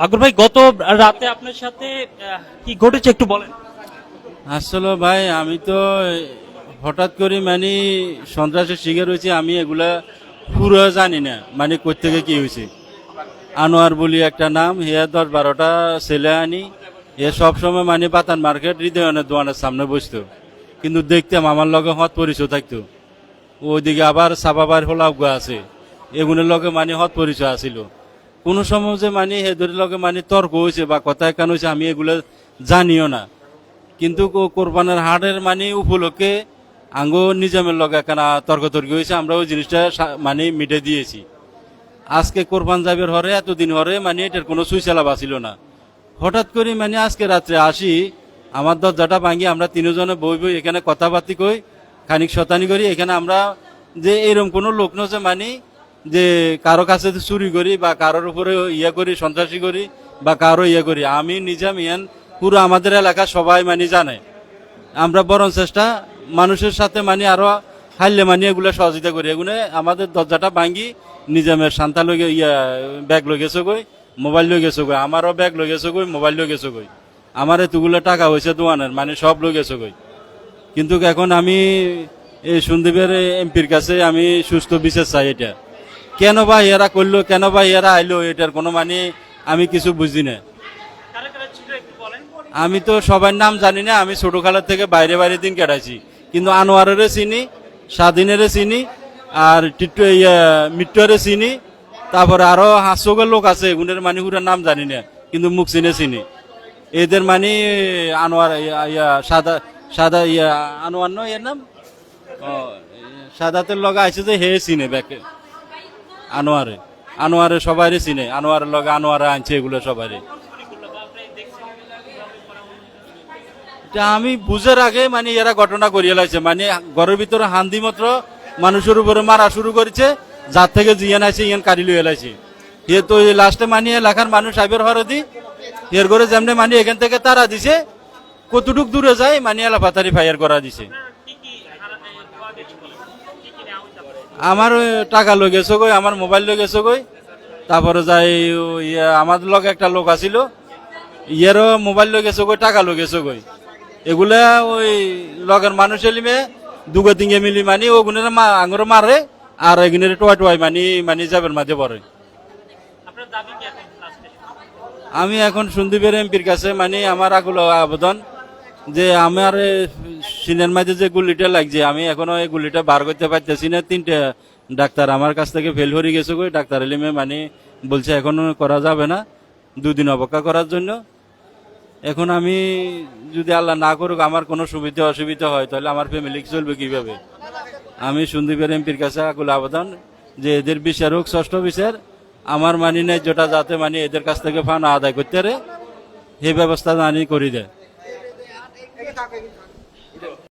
আকবর ভাই, গত রাতে আপনার সাথে কি ঘটেছে একটু বলেন। আসলে ভাই আমি তো হঠাৎ করে মানে সন্ত্রাসের শিকার হয়েছি, আমি এগুলা পুরো জানি না মানে কোত্থেকে কি হয়েছে। আনোয়ার বলি একটা নাম, হে 10-12টা ছেলে আনি, এ সবসময় মানে পাতান মার্কেট হৃদয়নের দোকানের সামনে বসতো, কিন্তু দেখতাম আমার লগে হত পরিচয় থাকতো। ওইদিকে আবার সাবাবার হোলাউগা আছে, এগুলোর লগে মানে হত পরিচয় আছিল। কোন সময় যে মানে হেদের লগে মানে তর্ক হয়েছে বা কথা একান হয়েছে আমি এগুলো জানিও না। কিন্তু কোরবানের হাটের মানে উপলক্ষে আঙ্গো নিজামের লগে একখানা তর্কতর্কি হয়েছে, আমরা ওই জিনিসটা মানে মিটে দিয়েছি। আজকে কোরবান যাবের হরে এতদিন হরে মানে এটার কোনো সুইচালা বাঁচিল না। হঠাৎ করে মানে আজকে রাত্রে আসি, আমার দরজাটা ভাঙি, আমরা তিনজনে বই বই এখানে কথাবার্তি কই, খানিক শতানি করি। এখানে আমরা যে এরকম কোনো লোক নছে মানে যে কারো কাছে চুরি করি বা কারোর উপরে ইয়ে করি, সন্ত্রাসী করি বা কারো ইয়ে করি। আমি নিজাম ইয়ান পুরো আমাদের এলাকা সবাই মানে জানে। আমরা বরং চেষ্টা মানুষের সাথে মানে আরো হাইলে মানে এগুলো সহযোগিতা করি। এগুলো আমাদের দরজাটা ভাঙ্গি নিজামের শান্তা লগে ইয়া ব্যাগ লই গেছো গই, মোবাইল লই গেছো গই, আমারও ব্যাগ লই গেছো গই, মোবাইল লই গেছো গই। আমার এতগুলো টাকা হয়েছে দোয়ানের মানে সব লই গেছো গই। কিন্তু এখন আমি এই সন্দীপের এমপির কাছে আমি সুস্থ বিচার চাই। এটা কেন বা এরা করলো, কেন বা এরা আইলো, এটার কোনো মানে আমি কিছু বুঝি না। কারা কারা ছিল একটু বলেন। আমি তো সবার নাম জানি না, আমি ছোট খালার থেকে বাইরে বাইরে দিন কাটাইছি, কিন্তু আনোয়ারের চিনি, স্বাধীনের চিনি, আর টিট্টু মিট্টুরে চিনি। তারপরে আরো হাস্যকের লোক আছে, এগুনের মানে পুরার নাম জানি না, কিন্তু মুখ চিনি। এদের মানে আনোয়ার সাদা সাদা আনোয়ার নয় এর নাম, ও সাদাতের লগে আইছে যে হে চিনে ব্যাকে আনোয়ারে, আনোয়ারে সবাই চিনে, আনোয়ারের লগে আনোয়ারে আনছে এগুলো সবাই। আমি বুঝার আগে মানে এরা ঘটনা করিয়ে লাইছে, মানে ঘরের ভিতরে হান্দি মাত্র মানুষের উপরে মারা শুরু করেছে, যার থেকে জিয়ান আছে ইয়ান কারি লইয়া লাইছে। এ তো লাস্টে মানে এলাকার মানুষ আইবের হরদি এর করে যেমনি মানে এখান থেকে তারা দিছে, কতটুক দূরে যায় মানে এলাপাতারি ফায়ার করা দিছে। আমার ওই টাকা লই গেছো গই, আমার মোবাইল লই গেছো গই। তারপরে যাই আমার লগে একটা লোক আছিল, ইয়েরও মোবাইল লই গেছো গই, টাকা লই গেছো গই। এগুলা ওই লগের মানুষ এলিমে দুগো তিনগে মিলি মানি ওগুনের আঙুর মারে, আর এগুনের টোয়াই টোয়াই মানি মানি যাবের মাঝে পড়ে। আপনার দাবি কি এখন লাস্টে? আমি এখন সন্দীপের এমপির কাছে মানে আমার আগুলো আবেদন যে আমার সিনের মাঝে যে গুলিটা লাগছে, আমি এখনো এই গুলিটা বার করতে পারতেছি না। 3টে ডাক্তার আমার কাছ থেকে ফেল হয়ে গেছে গো, ডাক্তার এলিমে মানে বলছে এখনো করা যাবে না, 2 দিন অপেক্ষা করার জন্য। এখন আমি যদি আল্লাহ না করুক আমার কোনো সুবিধা অসুবিধা হয়, তাহলে আমার ফ্যামিলি চলবে কিভাবে। আমি সন্দীপের এমপির কাছে আকুল আবেদন যে এদের বিচার হোক, ষষ্ঠ বিচার, আমার মানি নাই যেটা যাতে মানে এদের কাছ থেকে ফান আদায় করতে পারে, এই ব্যবস্থা জানি করে দেয়।